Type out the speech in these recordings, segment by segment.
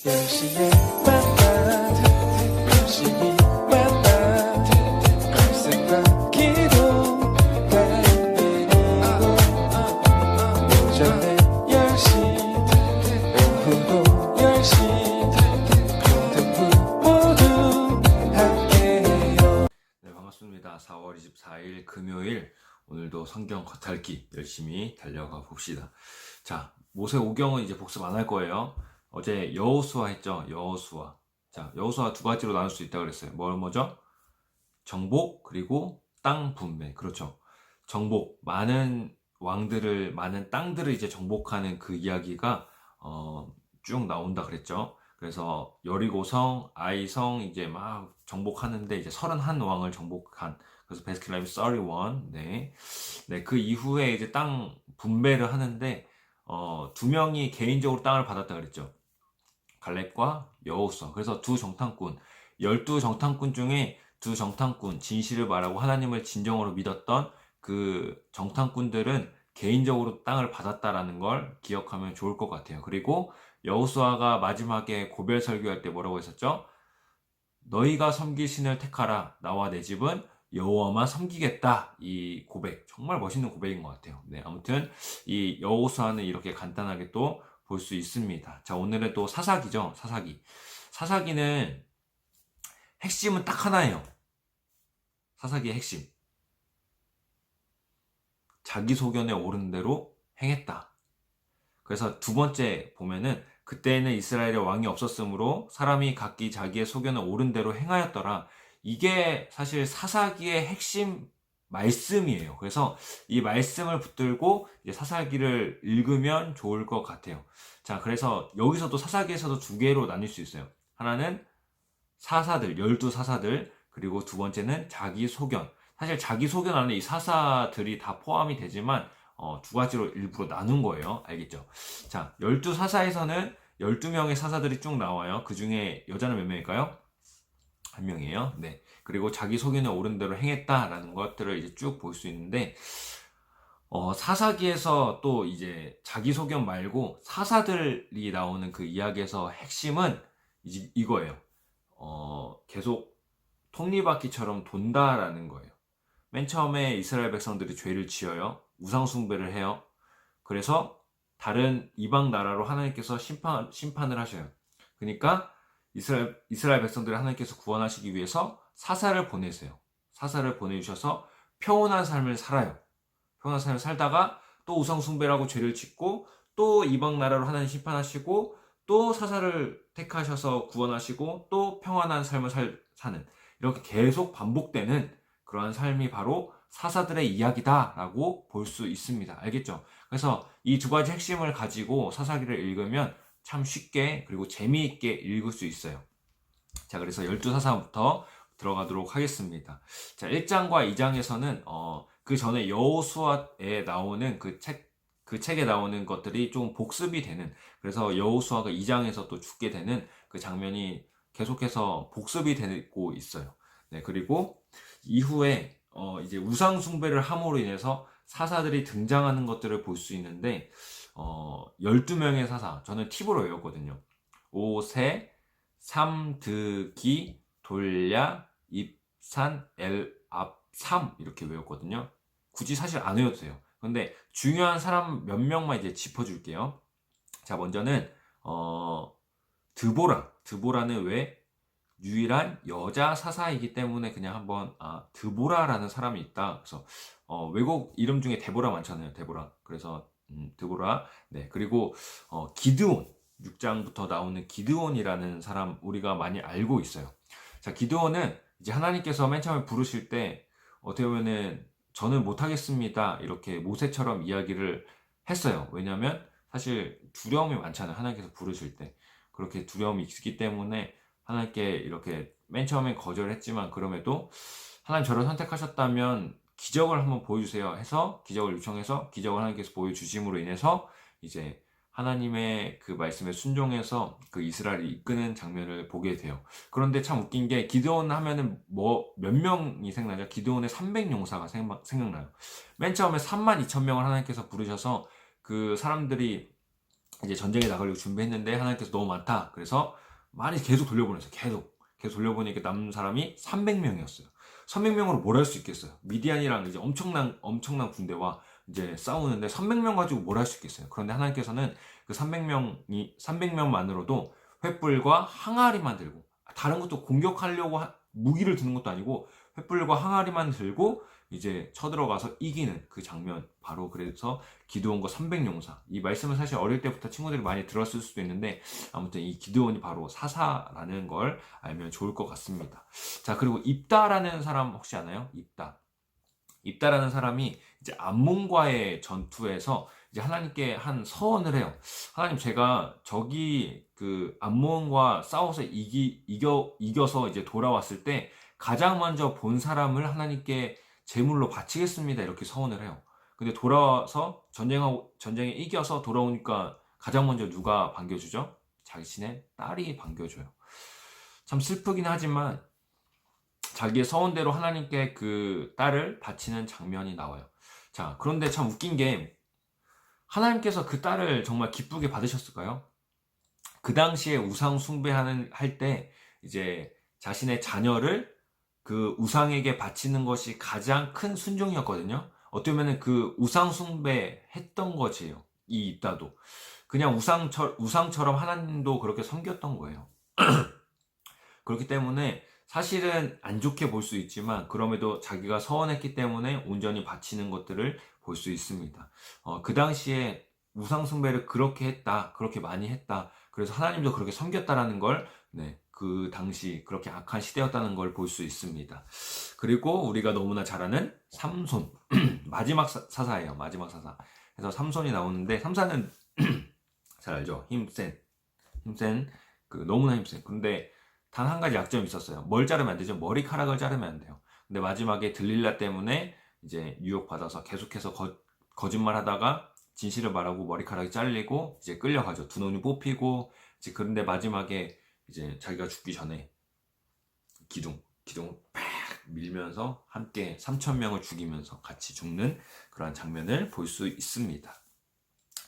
열심히 만나 열심히 만나 말씀과 기도가 내리고 오전에 10시 오후도 10시 모든 분 모두 함께해요. 네, 반갑습니다. 4월 24일 금요일, 오늘도 성경 겉핥기 열심히 달려가 봅시다. 자, 모세오경은 이제 복습 안 할 거예요. 어제 여호수아 했죠. 여호수아. 자, 여호수아 두 가지로 나눌 수 있다고 그랬어요. 뭐죠? 정복 그리고 땅 분배. 그렇죠. 정복, 많은 왕들을, 많은 땅들을 이제 정복하는 그 이야기가 쭉 나온다 그랬죠. 그래서 여리고성, 아이성 이제 막 정복하는데 이제 31왕을 정복한, 그래서 베스킬라임 31. 네. 네, 그 이후에 이제 땅 분배를 하는데 두 명이 개인적으로 땅을 받았다 그랬죠. 갈렙과 여호수아. 그래서 두 정탐꾼, 12정탐꾼 중에 두 정탐꾼, 진실을 말하고 하나님을 진정으로 믿었던 그 정탐꾼들은 개인적으로 땅을 받았다라는 걸 기억하면 좋을 것 같아요. 그리고 여호수아가 마지막에 고별 설교할 때 뭐라고 했었죠? 너희가 섬길 신을 택하라. 나와 내 집은 여호와만 섬기겠다. 이 고백, 정말 멋있는 고백인 것 같아요. 네, 아무튼 이 여호수아는 이렇게 간단하게 또 볼 수 있습니다. 자, 오늘은 또 사사기죠. 사사기. 사사기는 핵심은 딱 하나예요. 사사기의 핵심. 자기 소견에 오른 대로 행했다. 그래서 두 번째 보면은 그때에는 이스라엘에 왕이 없었으므로 사람이 각기 자기의 소견에 오른 대로 행하였더라. 이게 사실 사사기의 핵심 말씀이에요. 그래서 이 말씀을 붙들고 이제 사사기를 읽으면 좋을 것 같아요. 자, 그래서 여기서도 사사기에서도 두 개로 나뉠 수 있어요. 하나는 사사들, 12사사들, 그리고 두 번째는 자기 소견. 사실 자기 소견 안에 이 사사들이 다 포함이 되지만 두 가지로 일부러 나눈 거예요. 알겠죠? 자, 12사사에서는 12명의 사사들이 쭉 나와요. 그 중에 여자는 몇 명일까요? 한 명이에요. 네. 그리고 자기 소견에 오른 대로 행했다라는 것들을 이제 쭉 볼 수 있는데, 사사기에서 또 이제 자기 소견 말고 사사들이 나오는 그 이야기에서 핵심은 이제 이거예요. 계속 톱니바퀴처럼 돈다라는 거예요. 맨 처음에 이스라엘 백성들이 죄를 지어요. 우상숭배를 해요. 그래서 다른 이방 나라로 하나님께서 심판을 하셔요. 그러니까 이스라엘 백성들을 하나님께서 구원하시기 위해서 사사를 보내세요. 사사를 보내주셔서 평온한 삶을 살아요. 평온한 삶을 살다가 또 우상숭배를 하고 죄를 짓고 또 이방 나라로 하나님 심판하시고 또 사사를 택하셔서 구원하시고 또 평안한 삶을 사는, 이렇게 계속 반복되는 그러한 삶이 바로 사사들의 이야기다라고 볼 수 있습니다. 알겠죠? 그래서 이 두 가지 핵심을 가지고 사사기를 읽으면 참 쉽게 그리고 재미있게 읽을 수 있어요. 자, 그래서 12사사부터 들어가도록 하겠습니다. 자, 1장과 2장에서는 그 전에 여호수아에 나오는 그 책에 나오는 것들이 좀 복습이 되는, 그래서 여호수아가 2장에서 또 죽게 되는 그 장면이 계속해서 복습이 되고 있어요. 네, 그리고 이후에 이제 우상 숭배를 함으로 인해서 사사들이 등장하는 것들을 볼 수 있는데 12명의 사사, 저는 팁으로 외웠거든요. 오세, 삼드기, 돌랴, 입산, 엘압삼, 이렇게 외웠거든요. 굳이 사실 안 외워도 돼요. 근데 중요한 사람 몇 명만 이제 짚어줄게요. 자, 먼저는 드보라는 왜 유일한 여자 사사이기 때문에 그냥 한번 드보라라는 사람이 있다. 그래서 외국 이름 중에 데보라 많잖아요. 데보라. 그래서 드보라. 네. 그리고 기드온, 6장부터 나오는 기드온이라는 사람 우리가 많이 알고 있어요. 자, 기드온은 이제 하나님께서 맨 처음에 부르실 때 어떻게 보면은 저는 못하겠습니다, 이렇게 모세처럼 이야기를 했어요. 왜냐하면 사실 두려움이 많잖아요. 하나님께서 부르실 때 그렇게 두려움이 있기 때문에 하나님께 이렇게 맨 처음엔 거절했지만, 그럼에도 하나님 저를 선택하셨다면 기적을 한번 보여주세요 해서 기적을 요청해서 기적을 하나님께서 보여주심으로 인해서 이제 하나님의 그 말씀에 순종해서 그 이스라엘이 이끄는 장면을 보게 돼요. 그런데 참 웃긴 게 기드온 하면은 뭐 몇 명이 생각나죠? 기드온의 300용사가 생각나요. 맨 처음에 32,000명을 하나님께서 부르셔서 그 사람들이 이제 전쟁에 나가려고 준비했는데 하나님께서 너무 많다. 그래서 많이 계속 돌려보냈어요. 계속 돌려보니까 남은 사람이 300명이었어요. 300명으로 뭘 할 수 있겠어요? 미디안이랑 이제 엄청난 군대와 이제 싸우는데 300명 가지고 뭘 할 수 있겠어요? 그런데 하나님께서는 그 300명만으로도 횃불과 항아리만 들고, 다른 것도 공격하려고 무기를 드는 것도 아니고 횃불과 항아리만 들고 이제 쳐들어가서 이기는 그 장면, 바로 그래서 기드온과 300용사. 이 말씀을 사실 어릴 때부터 친구들이 많이 들었을 수도 있는데, 아무튼 이 기드온이 바로 사사라는 걸 알면 좋을 것 같습니다. 자, 그리고 입다라는 사람 혹시 아나요? 입다라는 사람이 이제 암몬과의 전투에서 이제 하나님께 한 서원을 해요. 하나님, 제가 저기 그 암몬과 싸워서 이겨서 이제 돌아왔을 때 가장 먼저 본 사람을 하나님께 제물로 바치겠습니다. 이렇게 서원을 해요. 근데 돌아와서 전쟁에 이겨서 돌아오니까 가장 먼저 누가 반겨주죠? 자신의 딸이 반겨줘요. 참 슬프긴 하지만 자기의 서원대로 하나님께 그 딸을 바치는 장면이 나와요. 자, 그런데 참 웃긴 게, 하나님께서 그 딸을 정말 기쁘게 받으셨을까요? 그 당시에 우상 할 때 이제 자신의 자녀를 그 우상에게 바치는 것이 가장 큰 순종이었거든요. 어떻게 보면 그 우상 숭배했던 거지요. 이 입다도 그냥 우상처럼 하나님도 그렇게 섬겼던 거예요. 그렇기 때문에 사실은 안 좋게 볼 수 있지만, 그럼에도 자기가 서원했기 때문에 온전히 바치는 것들을 볼 수 있습니다. 그 당시에 우상 숭배를 그렇게 했다, 그렇게 많이 했다, 그래서 하나님도 그렇게 섬겼다라는 걸, 그 당시 그렇게 악한 시대였다는 걸 볼 수 있습니다. 그리고 우리가 너무나 잘 아는 삼손, 마지막 사사예요. 마지막 사사. 그래서 삼손이 나오는데, 삼사는 잘 알죠? 힘센, 너무나 힘센. 근데 단 한 가지 약점이 있었어요. 뭘 자르면 안 되죠? 머리카락을 자르면 안 돼요. 근데 마지막에 들릴라 때문에 이제 유혹받아서 계속해서 거짓말 하다가 진실을 말하고 머리카락이 잘리고 이제 끌려가죠. 두 눈이 뽑히고, 이제 그런데 마지막에 이제 자기가 죽기 전에 기둥 팍 밀면서 함께 3,000명을 죽이면서 같이 죽는 그러한 장면을 볼 수 있습니다.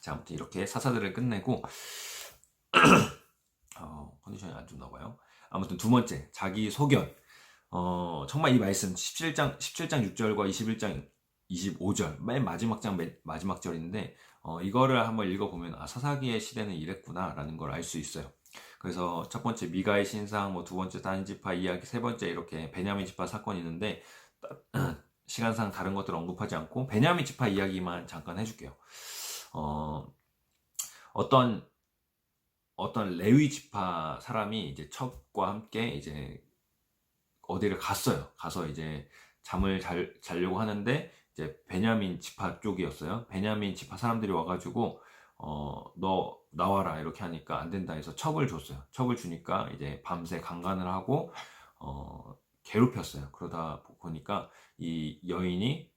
자, 아무튼 이렇게 사사들을 끝내고 컨디션이 안 좋나 봐요. 아무튼 두 번째, 자기 소견. 정말 이 말씀 17장 6절과 21장 25절 맨 마지막 절인데, 이거를 한번 읽어보면 사사기의 시대는 이랬구나 라는 걸 알 수 있어요. 그래서 첫 번째 미가의 신상, 두 번째 단 지파 이야기, 세 번째 이렇게 베냐민 지파 사건이 있는데, 시간상 다른 것들 언급하지 않고 베냐민 지파 이야기만 잠깐 해줄게요. 어떤 레위 지파 사람이 이제 첩과 함께 이제 어디를 갔어요. 가서 이제 잠을 자려고 하는데, 이제 베냐민 지파 쪽이었어요. 베냐민 지파 사람들이 와가지고 너 나와라 이렇게 하니까 안 된다 해서 첩을 줬어요. 첩을 주니까 이제 밤새 강간을 하고 괴롭혔어요. 그러다 보니까 이 여인이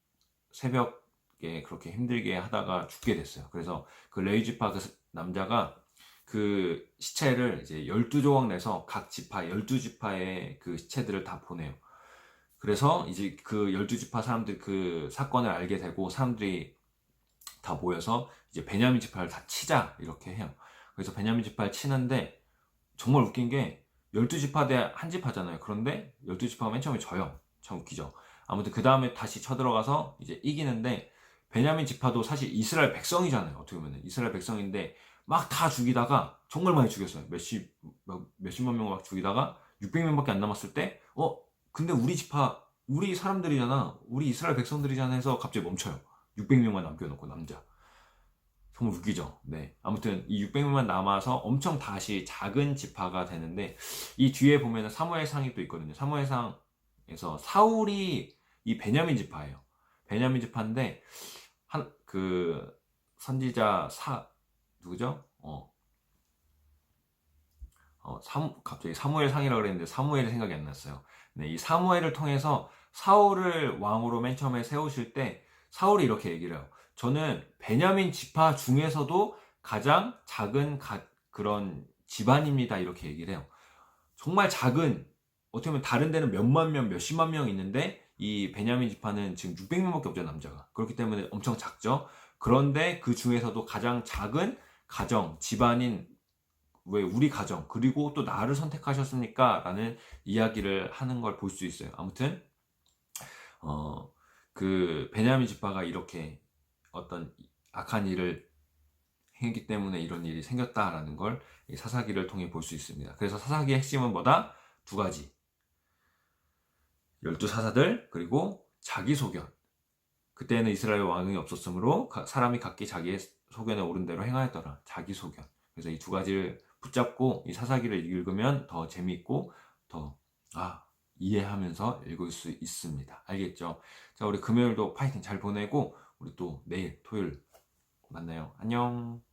새벽에 그렇게 힘들게 하다가 죽게 됐어요. 그래서 그 레위 지파 그 남자가 그 시체를 이제 12조각 내서 각 지파 12지파의 그 시체들을 다 보내요. 그래서 이제 그 12지파 사람들 그 사건을 알게 되고, 사람들이 다 모여서 이제 베냐민 지파를 다 치자 이렇게 해요. 그래서 베냐민 지파를 치는데, 정말 웃긴 게 12지파 대 한 지파잖아요. 그런데 12지파가 맨 처음에 져요. 참 웃기죠. 아무튼 그 다음에 다시 쳐들어가서 이제 이기는데, 베냐민 지파도 사실 이스라엘 백성이잖아요. 어떻게 보면 이스라엘 백성인데 막 다 죽이다가, 정말 많이 죽였어요. 몇십만 명을 막 죽이다가 600명밖에 안 남았을 때, 근데 우리 사람들이잖아, 우리 이스라엘 백성들이잖아 해서 갑자기 멈춰요. 600명만 남겨놓고, 남자. 정말 웃기죠. 네. 아무튼 이 600명만 남아서 엄청 다시 작은 지파가 되는데, 이 뒤에 보면은 사무엘상이 또 있거든요. 사무엘상에서 사울이 이 베냐민 지파예요. 베냐민 지파인데, 그 선지자 누구죠? 갑자기 사무엘상이라고 그랬는데 사무엘이 생각이 안 났어요. 네, 이 사무엘을 통해서 사울을 왕으로 맨 처음에 세우실 때 사울이 이렇게 얘기를 해요. 저는 베냐민 지파 중에서도 가장 작은 그런 집안입니다. 이렇게 얘기를 해요. 정말 작은, 어떻게 보면 다른 데는 몇만 명, 몇십만 명 있는데, 이 베냐민 지파는 지금 600명밖에 없죠, 남자가. 그렇기 때문에 엄청 작죠. 그런데 그 중에서도 가장 작은 가정, 집안인 왜 우리 가정 그리고 또 나를 선택하셨습니까? 라는 이야기를 하는 걸 볼 수 있어요. 아무튼 그 베냐민 지파가 이렇게 어떤 악한 일을 행했기 때문에 이런 일이 생겼다라는 걸 이 사사기를 통해 볼 수 있습니다. 그래서 사사기의 핵심은 뭐다? 두 가지. 12사사들 그리고 자기소견. 그때는 이스라엘 왕이 없었으므로 사람이 각기 자기의 소견에 옳은 대로 행하였더라. 자기소견. 그래서 이 두 가지를 붙잡고 이 사사기를 읽으면 더 재미있고 더 이해하면서 읽을 수 있습니다. 알겠죠? 자, 우리 금요일도 파이팅 잘 보내고 우리 또 내일 토요일 만나요. 안녕.